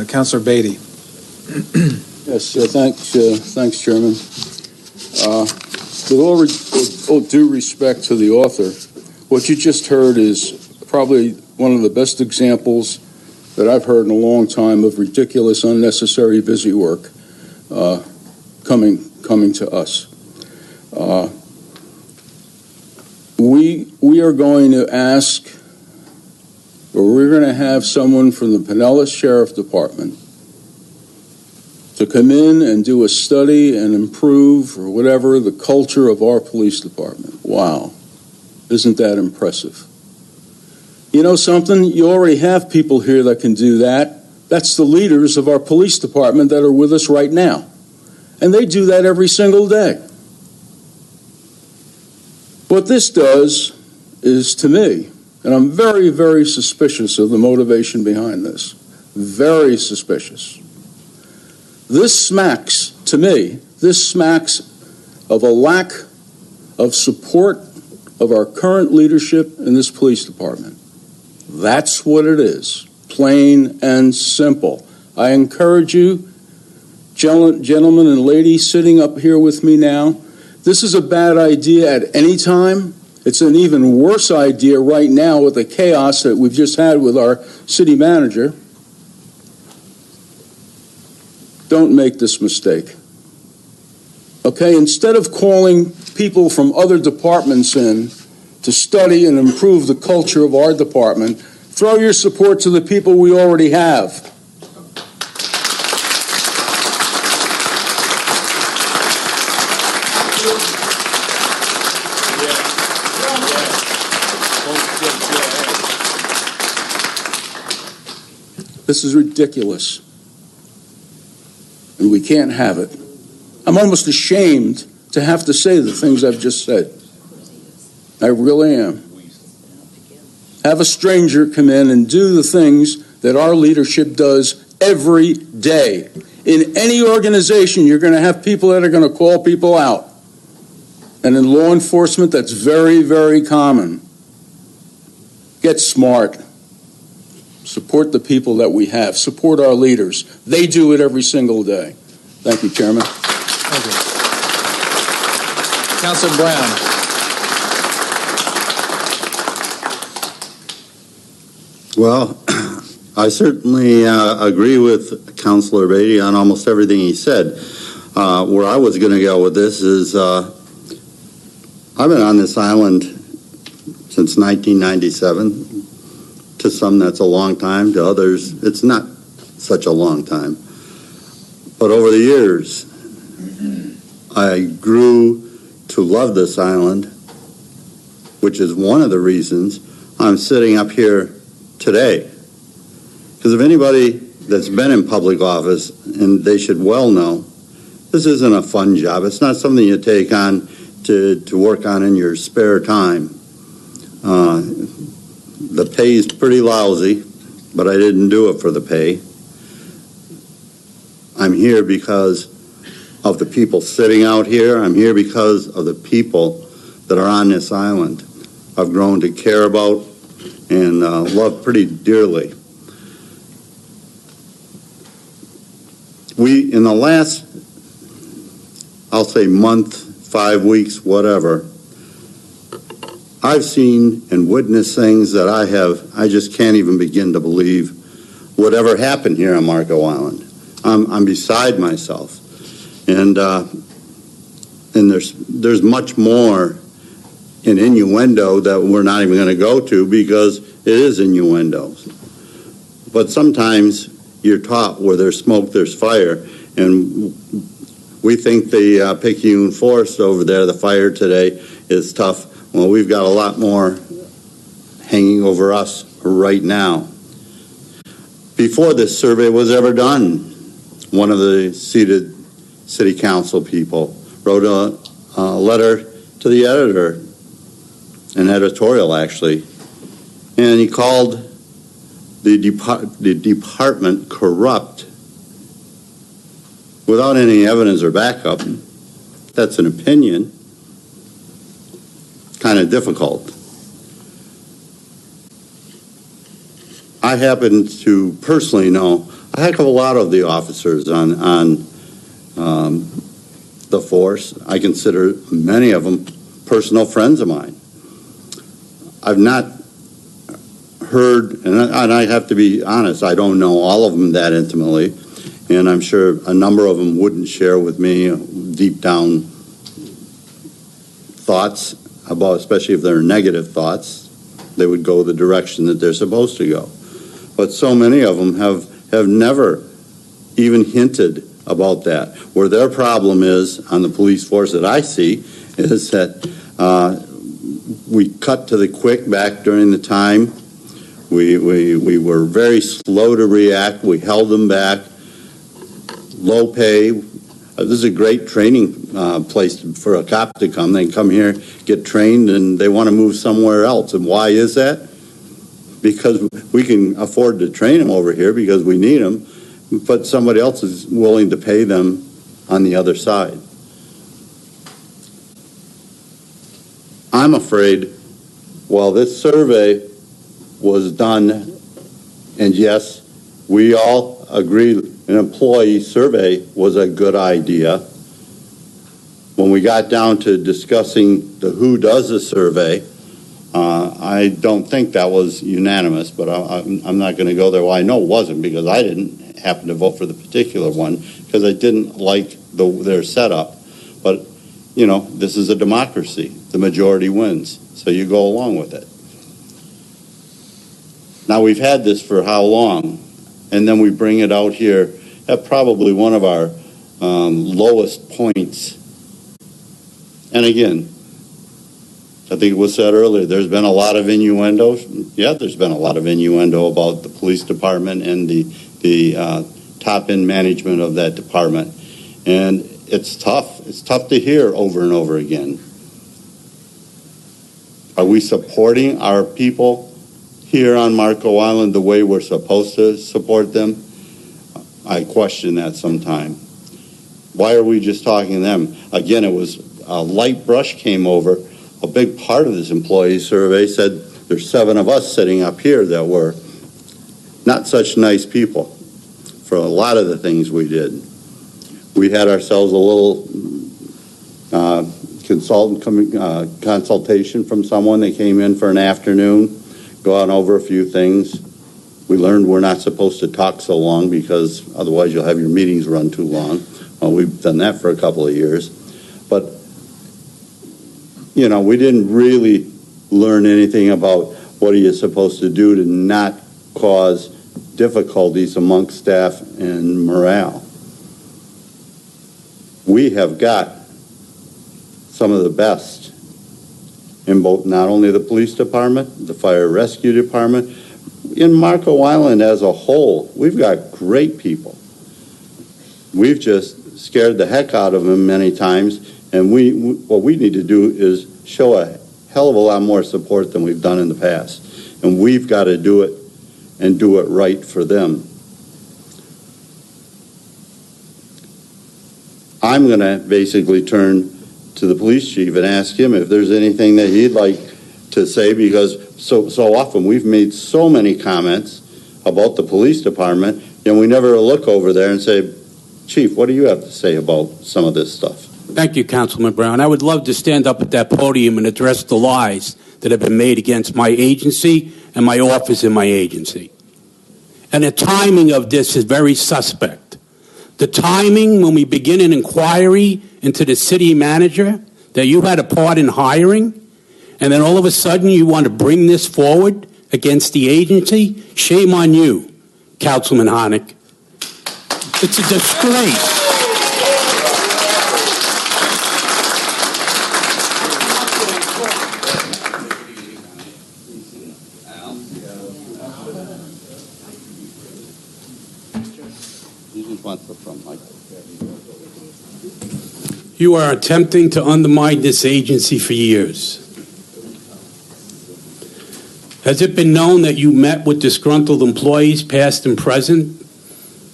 Councilor Beatty. Yes, thanks, Chairman. With all due respect to the author, what you just heard is probably one of the best examples that I've heard in a long time of ridiculous, unnecessary busy work coming to us. We are going to ask, or we're going to have someone from the Pinellas Sheriff Department to come in and do a study and improve, or whatever, the culture of our police department. Wow. Isn't that impressive? You know something? You already have people here that can do that. That's the leaders of our police department that are with us right now. And they do that every single day. What this does is, to me, and I'm very, very suspicious of the motivation behind this, very suspicious. This smacks, to me, of a lack of support of our current leadership in this police department. That's what it is, plain and simple. I encourage you, gentlemen and ladies sitting up here with me now, this is a bad idea at any time. It's an even worse idea right now with the chaos that we've just had with our city manager. Don't make this mistake. Okay, instead of calling people from other departments in to study and improve the culture of our department, throw your support to the people we already have. This is ridiculous. And we can't have it. I'm almost ashamed to have to say the things I've just said. I really am. Have a stranger come in and do the things that our leadership does every day. In any organization, you're going to have people that are going to call people out. And in law enforcement, that's very, very common. Get smart. Support the people that we have. Support our leaders. They do it every single day. Thank you, Chairman. Thank you. Councilor Brown. Well, I certainly agree with Councilor Beatty on almost everything he said. Where I was going to go with this is I've been on this island since 1997. To some, that's a long time. To others, it's not such a long time. But over the years, I grew to love this island, which is one of the reasons I'm sitting up here today. Because if anybody that's been in public office, and they should well know, this isn't a fun job. It's not something you take on to work on in your spare time. The pay is pretty lousy, but I didn't do it for the pay. I'm here because of the people sitting out here. I'm here because of the people that are on this island. I've grown to care about and love pretty dearly. We, in the last, I'll say month, 5 weeks, whatever, I've seen and witnessed things that I just can't even begin to believe would ever happen here on Marco Island. I'm beside myself. And there's much more in innuendo that we're not even going to go to because it is innuendo. But sometimes you're taught where there's smoke, there's fire. And we think the Picayune Forest over there, the fire today, is tough. Well, we've got a lot more hanging over us right now. Before this survey was ever done, one of the seated city council people wrote a letter to the editor, an editorial actually, and he called the department corrupt without any evidence or backup. That's an opinion. Kind of difficult. I happen to personally know a heck of a lot of the officers on the force. I consider many of them personal friends of mine. I've not heard, and I have to be honest, I don't know all of them that intimately, and I'm sure a number of them wouldn't share with me deep down thoughts about, especially if they're negative thoughts, they would go the direction that they're supposed to go. But so many of them have never even hinted about that. Where their problem is on the police force that I see is that we cut to the quick back during the time. We were very slow to react. We held them back. Low pay. This is a great training place for a cop to come. They come here, get trained, and they want to move somewhere else. And why is that? Because we can afford to train them over here because we need them, but somebody else is willing to pay them on the other side. I'm afraid while this survey was done, and yes, we all agreed an employee survey was a good idea. When we got down to discussing the who does the survey, I don't think that was unanimous, but I'm not going to go there. Well, I know it wasn't because I didn't happen to vote for the particular one because I didn't like their setup. But, you know, this is a democracy. The majority wins, so you go along with it. Now, we've had this for how long? And then we bring it out here at probably one of our lowest points. And again, I think it was said earlier, there's been a lot of innuendos. Yeah, there's been a lot of innuendo about the police department and the top-end management of that department. And it's tough. It's tough to hear over and over again. Are we supporting our people here on Marco Island the way we're supposed to support them? I question that sometime. Why are we just talking to them? Again, it was a light brush came over. A big part of this employee survey said there's 7 of us sitting up here that were not such nice people for a lot of the things we did. We had ourselves a little consultation from someone. They came in for an afternoon, gone over a few things. We learned we're not supposed to talk so long because otherwise you'll have your meetings run too long. Well, we've done that for a couple of years. But you know, we didn't really learn anything about what are you supposed to do to not cause difficulties amongst staff and morale. We have got some of the best in both, not only the police department, the fire rescue department, in Marco Island as a whole. We've got great people. We've just scared the heck out of them many times. And what we need to do is show a hell of a lot more support than we've done in the past. And we've got to do it and do it right for them. I'm going to basically turn to the police chief and ask him if there's anything that he'd like to say, because so often we've made so many comments about the police department, and we never look over there and say, Chief, what do you have to say about some of this stuff? Thank you, Councilman Brown. I would love to stand up at that podium and address the lies that have been made against my agency and my office in my agency. And the timing of this is very suspect. The timing when we begin an inquiry into the city manager that you had a part in hiring, and then all of a sudden you want to bring this forward against the agency, shame on you, Councilman Honig. It's a disgrace. You are attempting to undermine this agency for years. Has it been known that you met with disgruntled employees, past and present,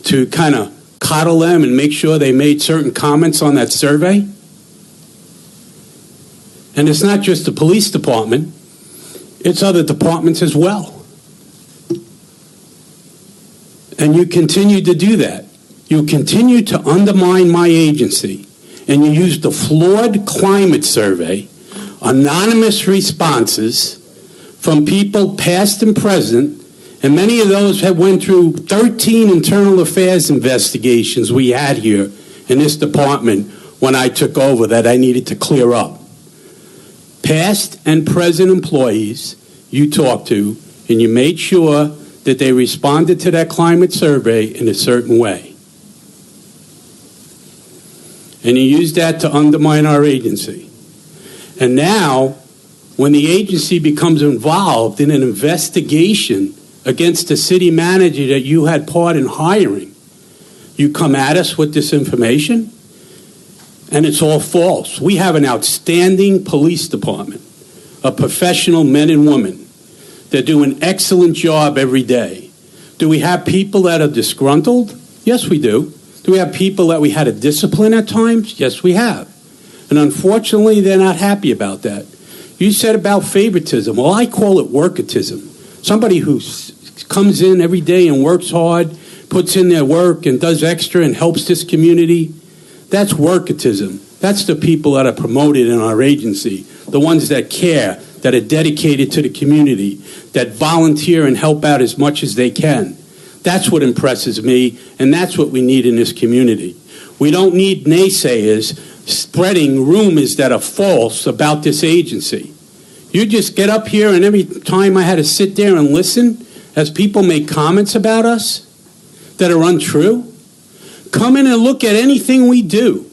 to kind of coddle them and make sure they made certain comments on that survey? And it's not just the police department, it's other departments as well. And you continue to do that. You continue to undermine my agency, and you use the flawed climate survey, anonymous responses from people past and present, and many of those have went through 13 internal affairs investigations we had here in this department when I took over that I needed to clear up. Past and present employees you talked to, and you made sure that they responded to that climate survey in a certain way. And you used that to undermine our agency. And now, when the agency becomes involved in an investigation against the city manager that you had part in hiring, you come at us with this information, and it's all false. We have an outstanding police department, of professional men and women that do an excellent job every day. Do we have people that are disgruntled? Yes, we do. Do we have people that we had to discipline at times? Yes, we have. And unfortunately, they're not happy about that. You said about favoritism. Well, I call it workatism. Somebody who comes in every day and works hard, puts in their work and does extra and helps this community. That's workatism. That's the people that are promoted in our agency, the ones that care, that are dedicated to the community, that volunteer and help out as much as they can. That's what impresses me, and that's what we need in this community. We don't need naysayers spreading rumors that are false about this agency. You just get up here, and every time I had to sit there and listen as people make comments about us that are untrue, come in and look at anything we do.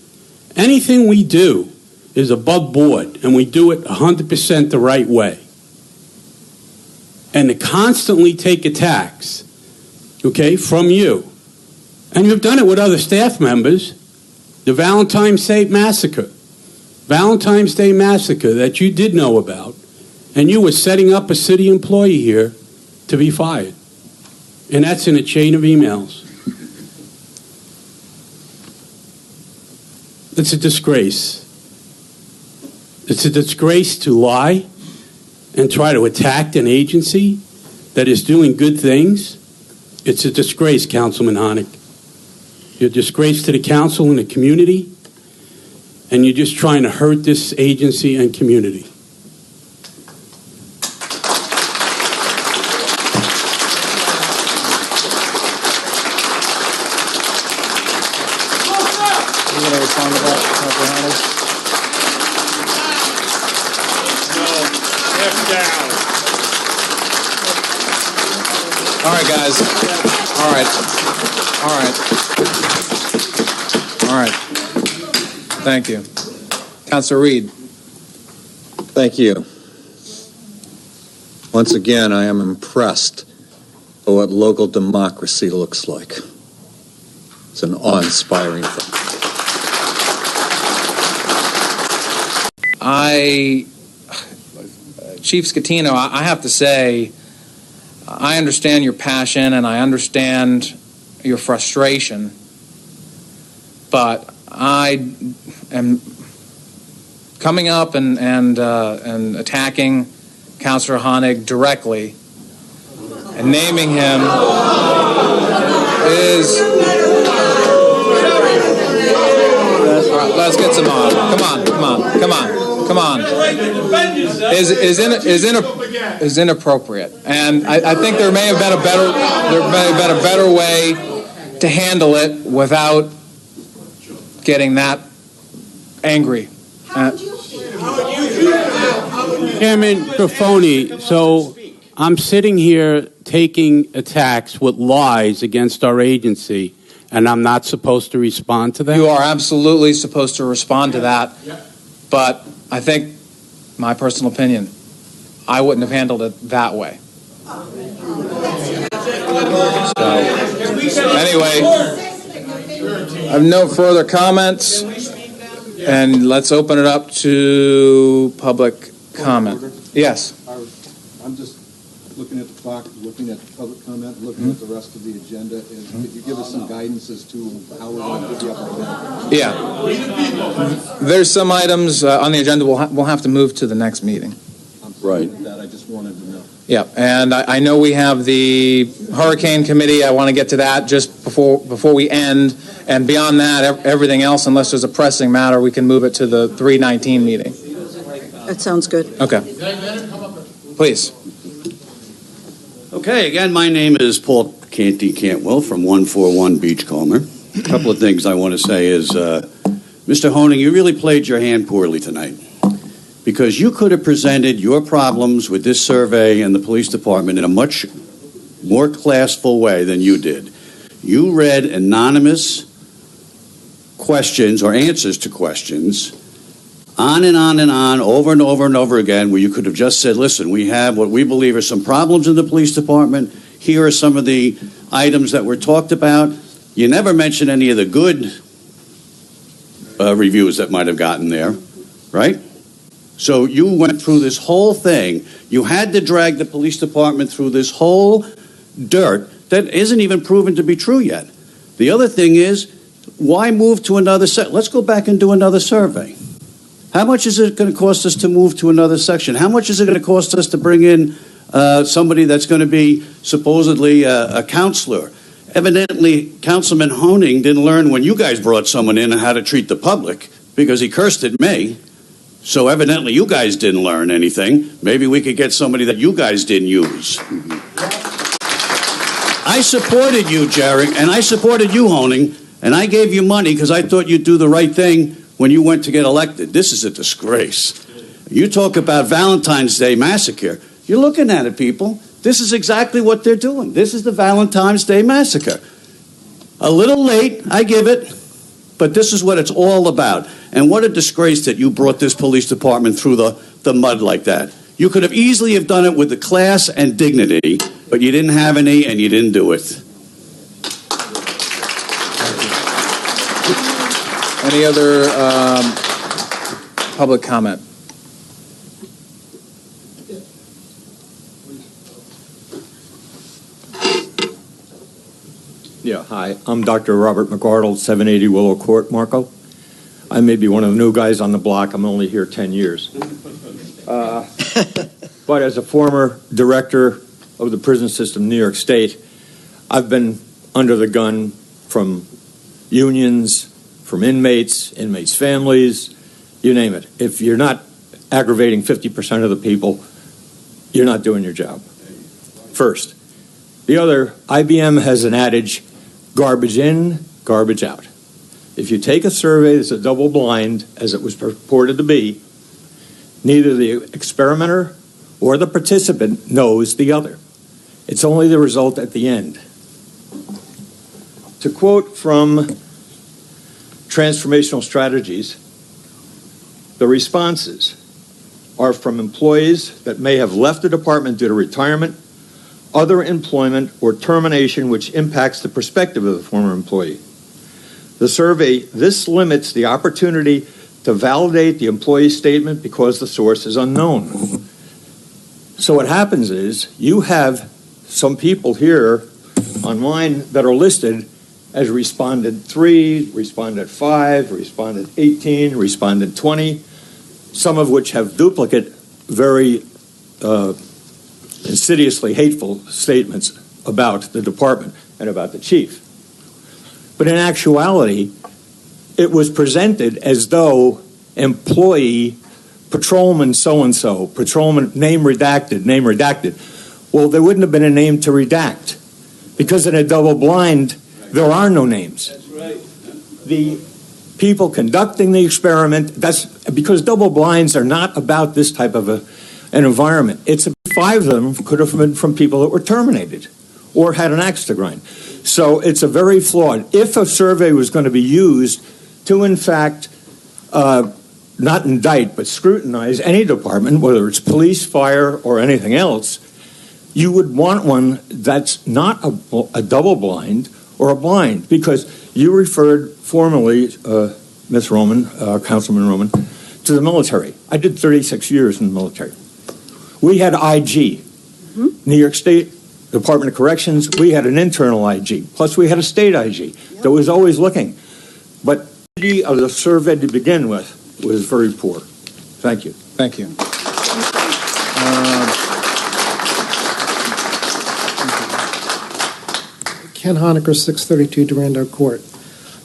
Anything we do is above board, and we do it 100% the right way. And to constantly take attacks, okay, from you, and you've done it with other staff members, the Valentine's Day Massacre that you did know about, and you were setting up a city employee here to be fired. And that's in a chain of emails. It's a disgrace. It's a disgrace to lie and try to attack an agency that is doing good things. It's a disgrace, Councilman Honig. You're a disgrace to the council and the community, and you're just trying to hurt this agency and community. You going to respond to that, Councilor Honig? All right, guys. All right. Thank you. Councilor Reed. Thank you. Once again, I am impressed by what local democracy looks like. It's an awe-inspiring thing. Chief Scatino, I have to say, I understand your passion and I understand your frustration, but I am coming up and attacking Councilor Honig directly and naming him is... All right, let's get some on. Come on. Is inappropriate, and I think there may have been a better way to handle it without getting that angry. Chairman Grafoni, so I'm sitting here taking attacks with lies against our agency, and I'm not supposed to respond to that? You are absolutely supposed to respond to that, but I think, my personal opinion, I wouldn't have handled it that way. So, anyway, I have no further comments, and let's open it up to public comment. Yes. I'm just looking at the clock, looking at the public comment, looking at the rest of the agenda. And could you give us some guidance as to how we're going to divvy up our time? Yeah. There's some items on the agenda we'll have to move to the next meeting. I'm sorry about that. I just wanted to know. Yeah, and I know we have the Hurricane Committee. I want to get to that just before we end. And beyond that, everything else, unless there's a pressing matter, we can move it to the 3/19 meeting. That sounds good. Okay. Please. Okay, again, my name is Paul Canty Cantwell from 141 Beachcomber. A couple of things I want to say is, Mr. Honing, you really played your hand poorly tonight, because you could have presented your problems with this survey and the police department in a much more classful way than you did. You read anonymous questions or answers to questions on and on and on, over and over and over again, where you could have just said, listen, we have what we believe are some problems in the police department. Here are some of the items that were talked about. You never mentioned any of the good reviews that might have gotten there, right? So you went through this whole thing. You had to drag the police department through this whole dirt that isn't even proven to be true yet. The other thing is, why move to another let's go back and do another survey. How much is it going to cost us to move to another section? How much is it going to cost us to bring in somebody that's going to be supposedly a counselor? Evidently, Councilman Honing didn't learn when you guys brought someone in and how to treat the public, because he cursed at me. So evidently you guys didn't learn anything. Maybe we could get somebody that you guys didn't use. I supported you, Jarek, and I supported you, Honing, and I gave you money because I thought you'd do the right thing when you went to get elected. This is a disgrace. You talk about Valentine's Day massacre. You're looking at it, people. This is exactly what they're doing. This is the Valentine's Day massacre. A little late, I give it, but this is what it's all about. And what a disgrace that you brought this police department through the mud like that. You could have easily have done it with the class and dignity, but you didn't have any and you didn't do it. Any other public comment? Yeah, hi. I'm Dr. Robert McArdle, 780 Willow Court, Marco. I may be one of the new guys on the block. I'm only here 10 years. But as a former director of the prison system in New York State, I've been under the gun from unions, from inmates, inmates' families, you name it. If you're not aggravating 50% of the people, you're not doing your job. First. The other, IBM has an adage, garbage in, garbage out. If you take a survey that's a double blind, as it was purported to be, neither the experimenter or the participant knows the other. It's only the result at the end. To quote from Transformational Strategies, the responses are from employees that may have left the department due to retirement, other employment, or termination which impacts the perspective of the former employee. The survey, this limits the opportunity to validate the employee's statement because the source is unknown. So what happens is you have some people here on mine that are listed as respondent 3, respondent 5, respondent 18, respondent 20, some of which have duplicate, very insidiously hateful statements about the department and about the chief. But in actuality, it was presented as though employee, patrolman so-and-so, patrolman, name redacted. Well, there wouldn't have been a name to redact because in a double blind, there are no names. That's right. The people conducting the experiment, that's because double blinds are not about this type of an environment. It's 5 of them could have been from people that were terminated or had an axe to grind. So it's a very flawed. If a survey was going to be used to, in fact, not indict, but scrutinize any department, whether it's police, fire, or anything else, you would want one that's not a double blind or a blind, because you referred formally, Ms. Roman, Councilman Roman, to the military. I did 36 years in the military. We had IG. New York State Department of Corrections, we had an internal IG. Plus we had a state IG that was always looking. But the quality of the survey to begin with was very poor. Thank you. Thank you. Ken Honecker, 632 Durando Court.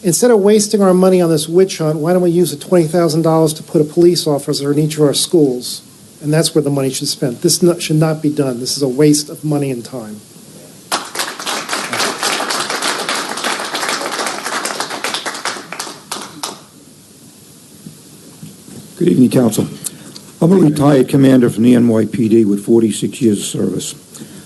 Instead of wasting our money on this witch hunt, why don't we use the $20,000 to put a police officer in each of our schools? And that's where the money should be spent. This should not be done. This is a waste of money and time. Good evening, Council. I'm a retired commander from the NYPD with 46 years of service.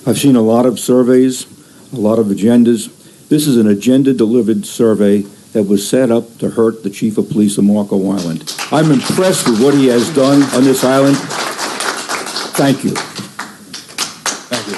I've seen a lot of surveys, a lot of agendas. This is an agenda-delivered survey that was set up to hurt the Chief of Police of Marco Island. I'm impressed with what he has done on this island. Thank you. Thank you.